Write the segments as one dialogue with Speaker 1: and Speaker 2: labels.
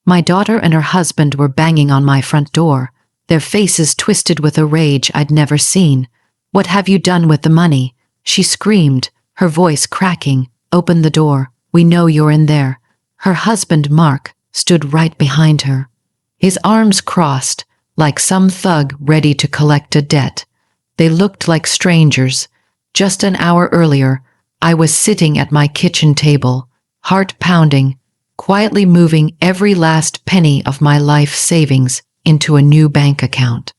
Speaker 1: My daughter and her husband were banging on my front door, their faces twisted with a rage I'd never seen. "What have you done with the money?" she screamed, her voice cracking. "Open the door. We know you're in there." Her husband, Mark, stood right behind her, his arms crossed, like some thug ready to collect a debt. They looked like strangers. Just an hour earlier, I was sitting at my kitchen table, heart pounding, quietly moving every last penny of my life savings into a new bank account.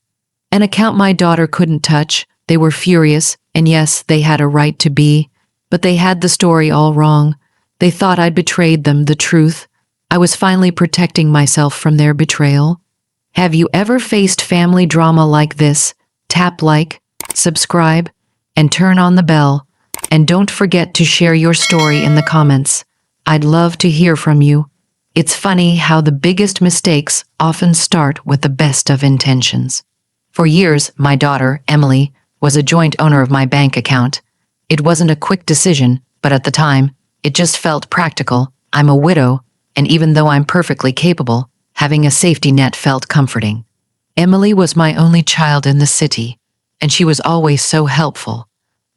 Speaker 1: An account my daughter couldn't touch. They were furious, and yes, they had a right to be, but they had the story all wrong. They thought I'd betrayed them, the truth. I was finally protecting myself from their betrayal. Have you ever faced family drama like this? Tap like, subscribe, and turn on the bell. And don't forget to share your story in the comments. I'd love to hear from you. It's funny how the biggest mistakes often start with the best of intentions. For years, my daughter, Emily, was a joint owner of my bank account. It wasn't a quick decision, but at the time, it just felt practical. I'm a widow, and even though I'm perfectly capable, having a safety net felt comforting. Emily was my only child in the city, and she was always so helpful.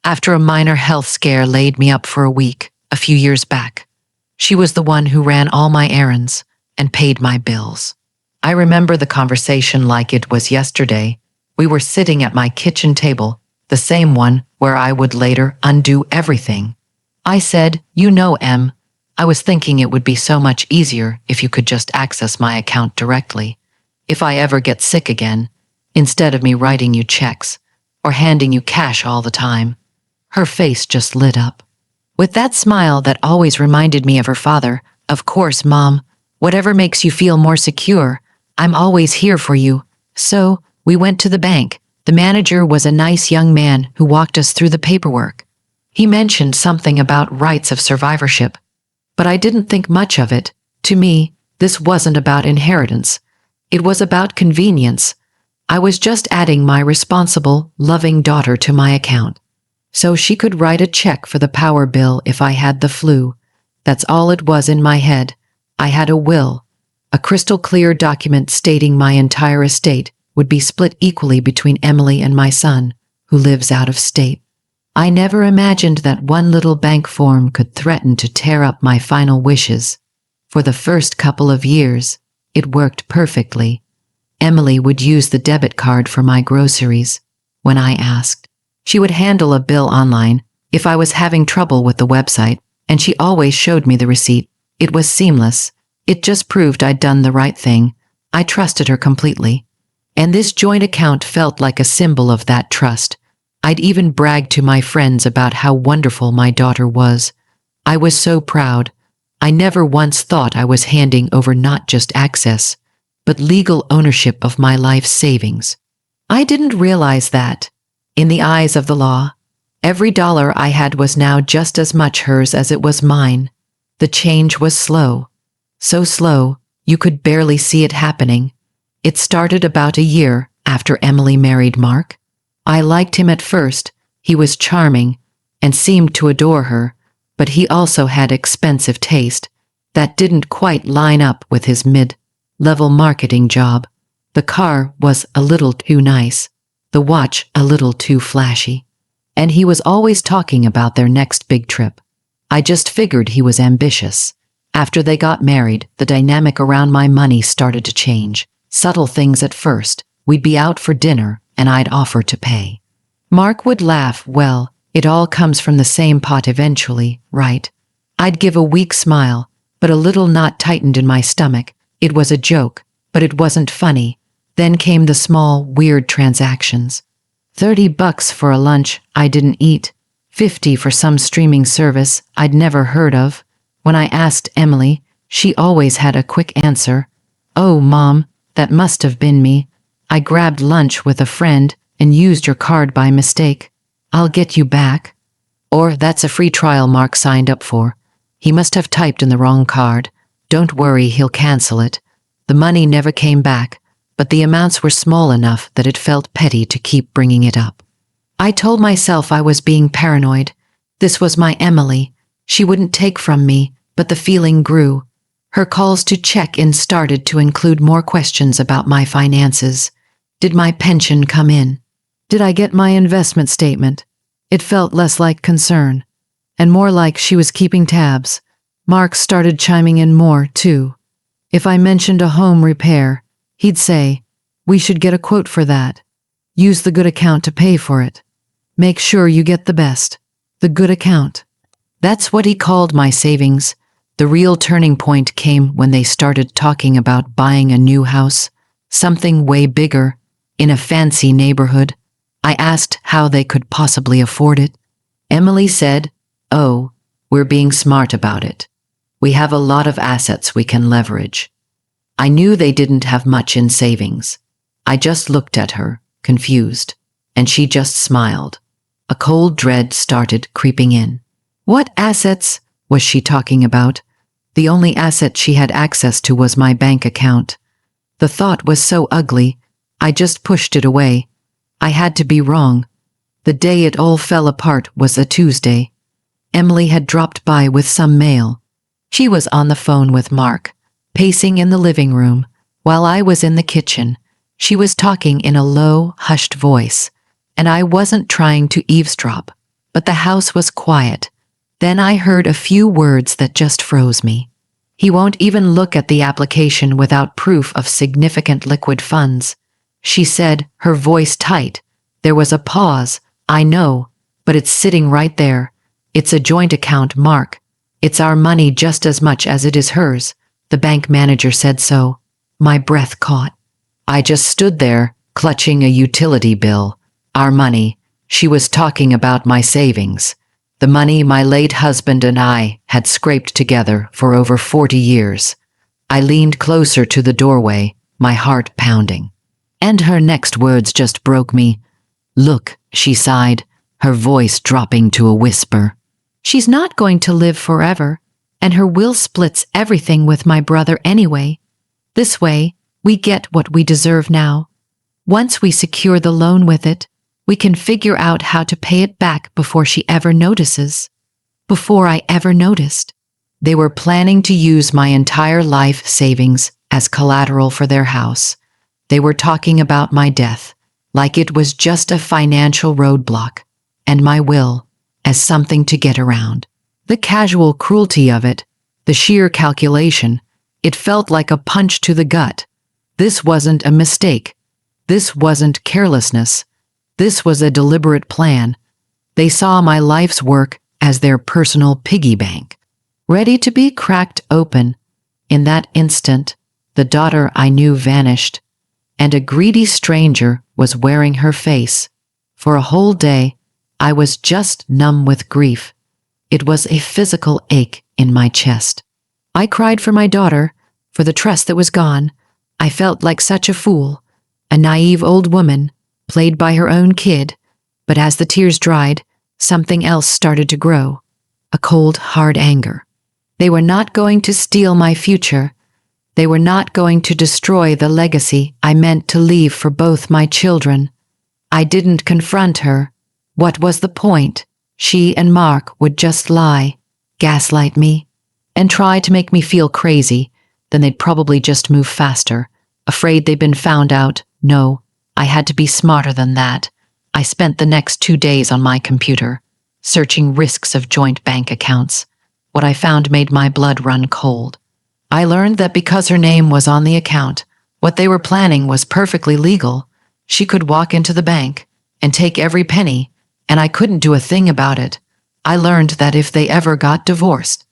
Speaker 1: After a minor health scare laid me up for a week, a few years back, she was the one who ran all my errands and paid my bills. I remember the conversation like it was yesterday. We were sitting at my kitchen table, the same one where I would later undo everything. I said, "You know, Em, I was thinking it would be so much easier if you could just access my account directly. If I ever get sick again, instead of me writing you checks or handing you cash all the time." Her face just lit up. With that smile that always reminded me of her father, "Of course, Mom, whatever makes you feel more secure, I'm always here for you." So, we went to the bank. The manager was a nice young man who walked us through the paperwork. He mentioned something about rights of survivorship, but I didn't think much of it. To me, this wasn't about inheritance. It was about convenience. I was just adding my responsible, loving daughter to my account, so she could write a check for the power bill if I had the flu. That's all it was in my head. I had a will, a crystal clear document stating my entire estate would be split equally between Emily and my son, who lives out of state. I never imagined that one little bank form could threaten to tear up my final wishes. For the first couple of years, it worked perfectly. Emily would use the debit card for my groceries. When I asked, she would handle a bill online if I was having trouble with the website, and she always showed me the receipt. It was seamless. It just proved I'd done the right thing. I trusted her completely. And this joint account felt like a symbol of that trust. I'd even bragged to my friends about how wonderful my daughter was. I was so proud. I never once thought I was handing over not just access, but legal ownership of my life savings. I didn't realize that, in the eyes of the law, every dollar I had was now just as much hers as it was mine. The change was slow. So slow, you could barely see it happening. It started about a year after Emily married Mark. I liked him at first. He was charming and seemed to adore her, but he also had expensive taste that didn't quite line up with his mid-level marketing job. The car was a little too nice, the watch a little too flashy, and he was always talking about their next big trip. I just figured he was ambitious. After they got married, the dynamic around my money started to change. Subtle things at first. We'd be out for dinner, and I'd offer to pay. Mark would laugh, "Well, it all comes from the same pot eventually, right?" I'd give a weak smile, but a little knot tightened in my stomach. It was a joke, but it wasn't funny. Then came the small, weird transactions. $30 for a lunch I didn't eat, $50 for some streaming service I'd never heard of. When I asked Emily, she always had a quick answer. "Oh, Mom, that must have been me. I grabbed lunch with a friend and used your card by mistake. I'll get you back." Or, "That's a free trial Mark signed up for. He must have typed in the wrong card. Don't worry, he'll cancel it." The money never came back, but the amounts were small enough that it felt petty to keep bringing it up. I told myself I was being paranoid. This was my Emily. She wouldn't take from me, but the feeling grew. Her calls to check-in started to include more questions about my finances. Did my pension come in? Did I get my investment statement? It felt less like concern, and more like she was keeping tabs. Mark started chiming in more, too. If I mentioned a home repair, he'd say, "We should get a quote for that. Use the good account to pay for it. Make sure you get the best. The good account." That's what he called my savings. The real turning point came when they started talking about buying a new house, something way bigger, in a fancy neighborhood. I asked how they could possibly afford it. Emily said, "Oh, we're being smart about it. We have a lot of assets we can leverage." I knew they didn't have much in savings. I just looked at her, confused, and she just smiled. A cold dread started creeping in. What assets was she talking about? The only asset she had access to was my bank account. The thought was so ugly, I just pushed it away. I had to be wrong. The day it all fell apart was a Tuesday. Emily had dropped by with some mail. She was on the phone with Mark, pacing in the living room, while I was in the kitchen. She was talking in a low, hushed voice, and I wasn't trying to eavesdrop, but the house was quiet. Then I heard a few words that just froze me. "He won't even look at the application without proof of significant liquid funds," she said, her voice tight. There was a pause. "I know, but it's sitting right there. It's a joint account, Mark. It's our money just as much as it is hers. The bank manager said so." My breath caught. I just stood there, clutching a utility bill. Our money. She was talking about my savings. The money my late husband and I had scraped together for over 40 years. I leaned closer to the doorway, my heart pounding. And her next words just broke me. "Look," she sighed, her voice dropping to a whisper. "She's not going to live forever, and her will splits everything with my brother anyway. This way, we get what we deserve now. Once we secure the loan with it, we can figure out how to pay it back before she ever notices." Before I ever noticed. They were planning to use my entire life savings as collateral for their house. They were talking about my death, like it was just a financial roadblock, and my will as something to get around. The casual cruelty of it, the sheer calculation, it felt like a punch to the gut. This wasn't a mistake. This wasn't carelessness. This was a deliberate plan. They saw my life's work as their personal piggy bank, ready to be cracked open. In that instant, the daughter I knew vanished, and a greedy stranger was wearing her face. For a whole day, I was just numb with grief. It was a physical ache in my chest. I cried for my daughter, for the trust that was gone. I felt like such a fool, a naive old woman, played by her own kid. But as the tears dried, something else started to grow, a cold, hard anger. They were not going to steal my future. They were not going to destroy the legacy I meant to leave for both my children. I didn't confront her. What was the point? She and Mark would just lie, gaslight me, and try to make me feel crazy. Then they'd probably just move faster, afraid they'd been found out. No, I had to be smarter than that. I spent the next 2 days on my computer, searching risks of joint bank accounts. What I found made my blood run cold. I learned that because her name was on the account, what they were planning was perfectly legal. She could walk into the bank and take every penny, and I couldn't do a thing about it. I learned that if they ever got divorced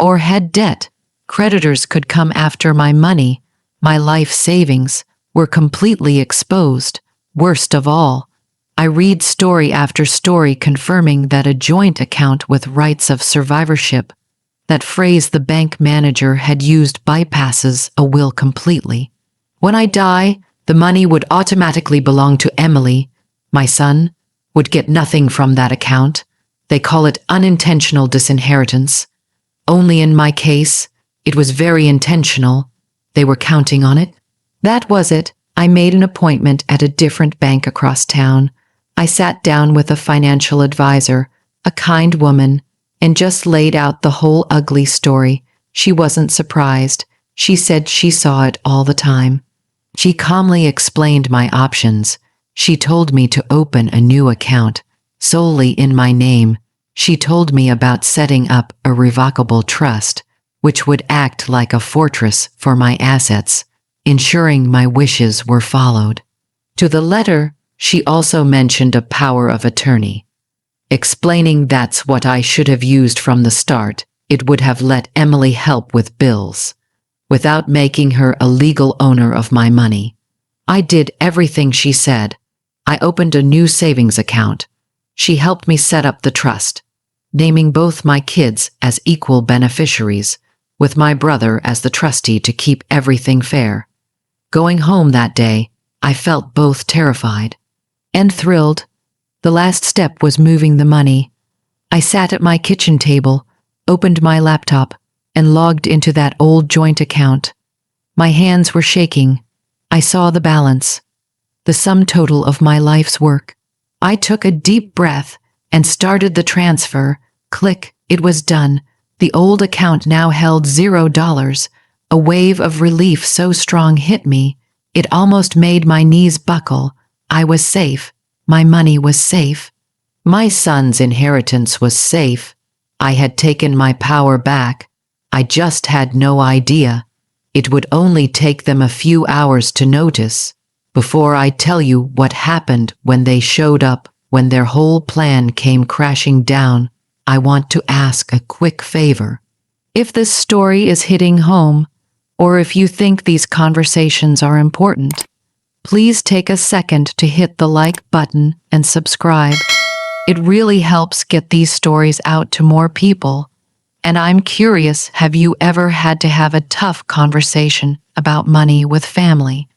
Speaker 1: or had debt, creditors could come after my money. My life savings were completely exposed. Worst of all, I read story after story confirming that a joint account with rights of survivorship, that phrase the bank manager had used, bypasses a will completely. When I die, the money would automatically belong to Emily. My son would get nothing from that account. They call it unintentional disinheritance. Only in my case, it was very intentional. They were counting on it. That was it. I made an appointment at a different bank across town. I sat down with a financial advisor, a kind woman, and just laid out the whole ugly story. She wasn't surprised. She said she saw it all the time. She calmly explained my options. She told me to open a new account, solely in my name. She told me about setting up a revocable trust, which would act like a fortress for my assets, ensuring my wishes were followed. To the letter, she also mentioned a power of attorney, explaining that's what I should have used from the start. It would have let Emily help with bills, without making her a legal owner of my money. I did everything she said. I opened a new savings account. She helped me set up the trust, naming both my kids as equal beneficiaries, with my brother as the trustee to keep everything fair. Going home that day, I felt both terrified and thrilled. The last step was moving the money. I sat at my kitchen table, opened my laptop, and logged into that old joint account. My hands were shaking. I saw the balance, the sum total of my life's work. I took a deep breath and started the transfer. Click, it was done. The old account now held $0. A wave of relief so strong hit me, it almost made my knees buckle. I was safe. My money was safe. My son's inheritance was safe. I had taken my power back. I just had no idea. It would only take them a few hours to notice. Before I tell you what happened when they showed up, when their whole plan came crashing down, I want to ask a quick favor. If this story is hitting home, or if you think these conversations are important, please take a second to hit the like button and subscribe. It really helps get these stories out to more people. And I'm curious, have you ever had to have a tough conversation about money with family?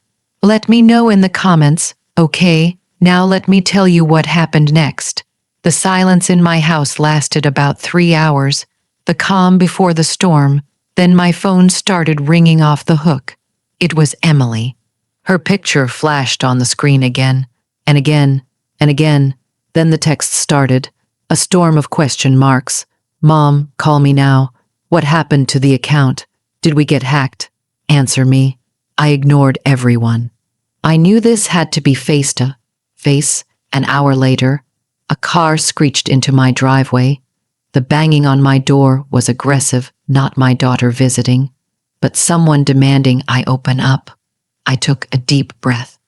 Speaker 1: Let me know in the comments. Okay, now let me tell you what happened next. The silence in my house lasted about 3 hours, the calm before the storm. Then my phone started ringing off the hook. It was Emily. Her picture flashed on the screen again, and again, and again. Then the text started, a storm of question marks. Mom, call me now. What happened to the account? Did we get hacked? Answer me. I ignored everyone. I knew this had to be face to face. An hour later, a car screeched into my driveway. The banging on my door was aggressive, not my daughter visiting, but someone demanding I open up. I took a deep breath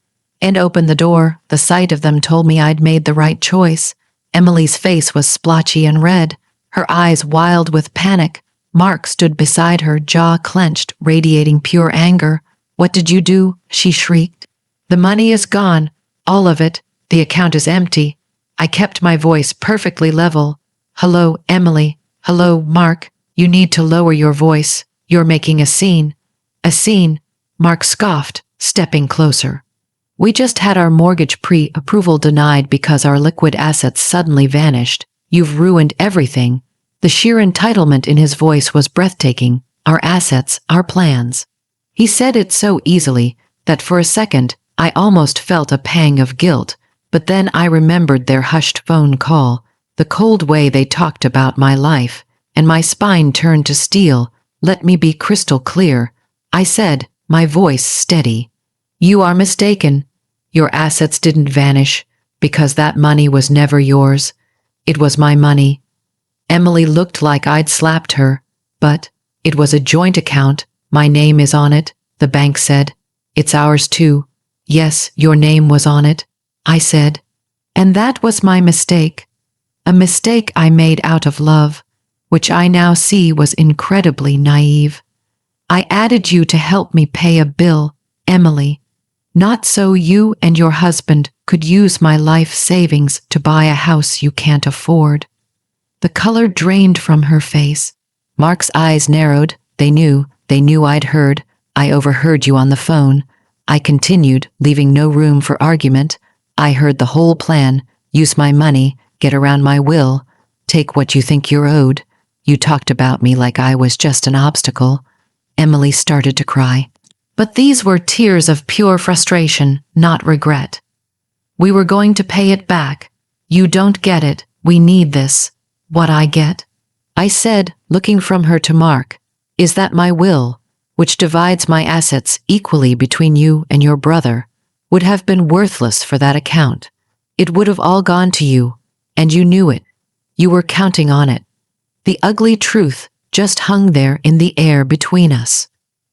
Speaker 1: and opened the door. The sight of them told me I'd made the right choice. Emily's face was splotchy and red, her eyes wild with panic. Mark stood beside her, jaw clenched, radiating pure anger. What did you do? She shrieked. The money is gone. All of it. The account is empty. I kept my voice perfectly level. Hello, Emily. Hello, Mark. You need to lower your voice. You're making a scene. A scene? Mark scoffed, stepping closer. We just had our mortgage pre-approval denied because our liquid assets suddenly vanished. You've ruined everything. The sheer entitlement in his voice was breathtaking. Our assets, our plans. He said it so easily that for a second I almost felt a pang of guilt, but then I remembered their hushed phone call, the cold way they talked about my life, and my spine turned to steel. Let me be crystal clear, I said, my voice steady. You are mistaken. Your assets didn't vanish because that money was never yours. It was my money. Emily looked like I'd slapped her, but it was a joint account. My name is on it, the bank said. It's ours too. Yes, your name was on it, I said. And that was my mistake. A mistake I made out of love, which I now see was incredibly naive. I added you to help me pay a bill, Emily, not so you and your husband could use my life savings to buy a house you can't afford. The color drained from her face. Mark's eyes narrowed. They knew I'd heard. I overheard you on the phone. I continued, leaving no room for argument. I heard the whole plan. Use my money, get around my will, take what you think you're owed. You talked about me like I was just an obstacle. Emily started to cry. But these were tears of pure frustration, not regret. We were going to pay it back. You don't get it. We need this. What I get? I said, looking from her to Mark. is that my will, which divides my assets equally between you and your brother, would have been worthless for that account. It would have all gone to you, and you knew it. You were counting on it. The ugly truth just hung there in the air between us.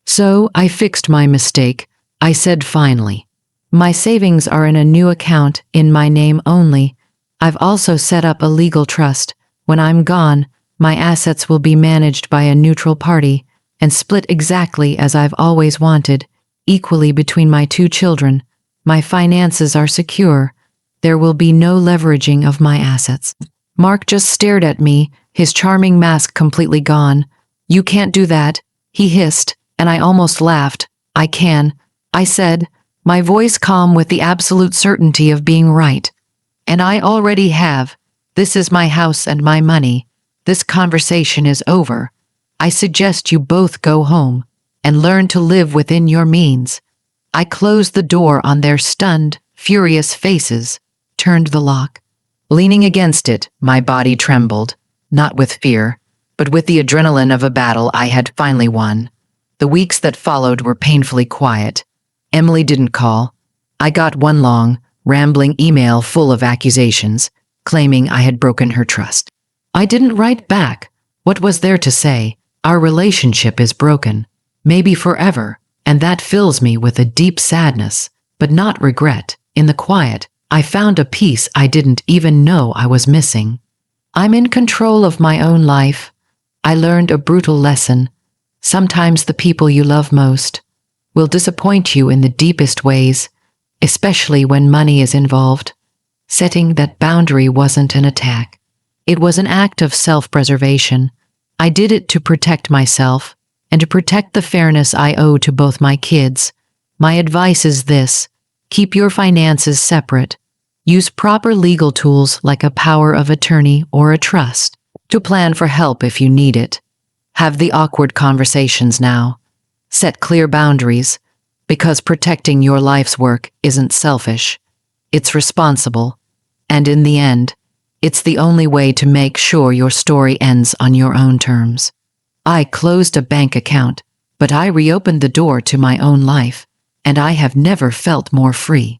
Speaker 1: So I fixed my mistake. I said finally, my savings are in a new account in my name only. I've also set up a legal trust. When I'm gone, my assets will be managed by a neutral party and split exactly as I've always wanted, equally between my two children. My finances are secure. There will be no leveraging of my assets. Mark just stared at me, his charming mask completely gone. You can't do that, he hissed, and I almost laughed. I can, I said, my voice calm with the absolute certainty of being right. And I already have. This is my house and my money. This conversation is over. I suggest you both go home and learn to live within your means. I closed the door on their stunned, furious faces, turned the lock. Leaning against it, my body trembled, not with fear, but with the adrenaline of a battle I had finally won. The weeks that followed were painfully quiet. Emily didn't call. I got one long, rambling email full of accusations, claiming I had broken her trust. I didn't write back. What was there to say? Our relationship is broken, maybe forever, and that fills me with a deep sadness, but not regret. In the quiet, I found a peace I didn't even know I was missing. I'm in control of my own life. I learned a brutal lesson. Sometimes the people you love most will disappoint you in the deepest ways, especially when money is involved. Setting that boundary wasn't an attack. It was an act of self-preservation. I did it to protect myself and to protect the fairness I owe to both my kids. My advice is this: keep your finances separate. Use proper legal tools like a power of attorney or a trust to plan for help if you need it. Have the awkward conversations now. Set clear boundaries, because protecting your life's work isn't selfish. It's responsible, and in the end, it's the only way to make sure your story ends on your own terms. I closed a bank account, but I reopened the door to my own life, and I have never felt more free.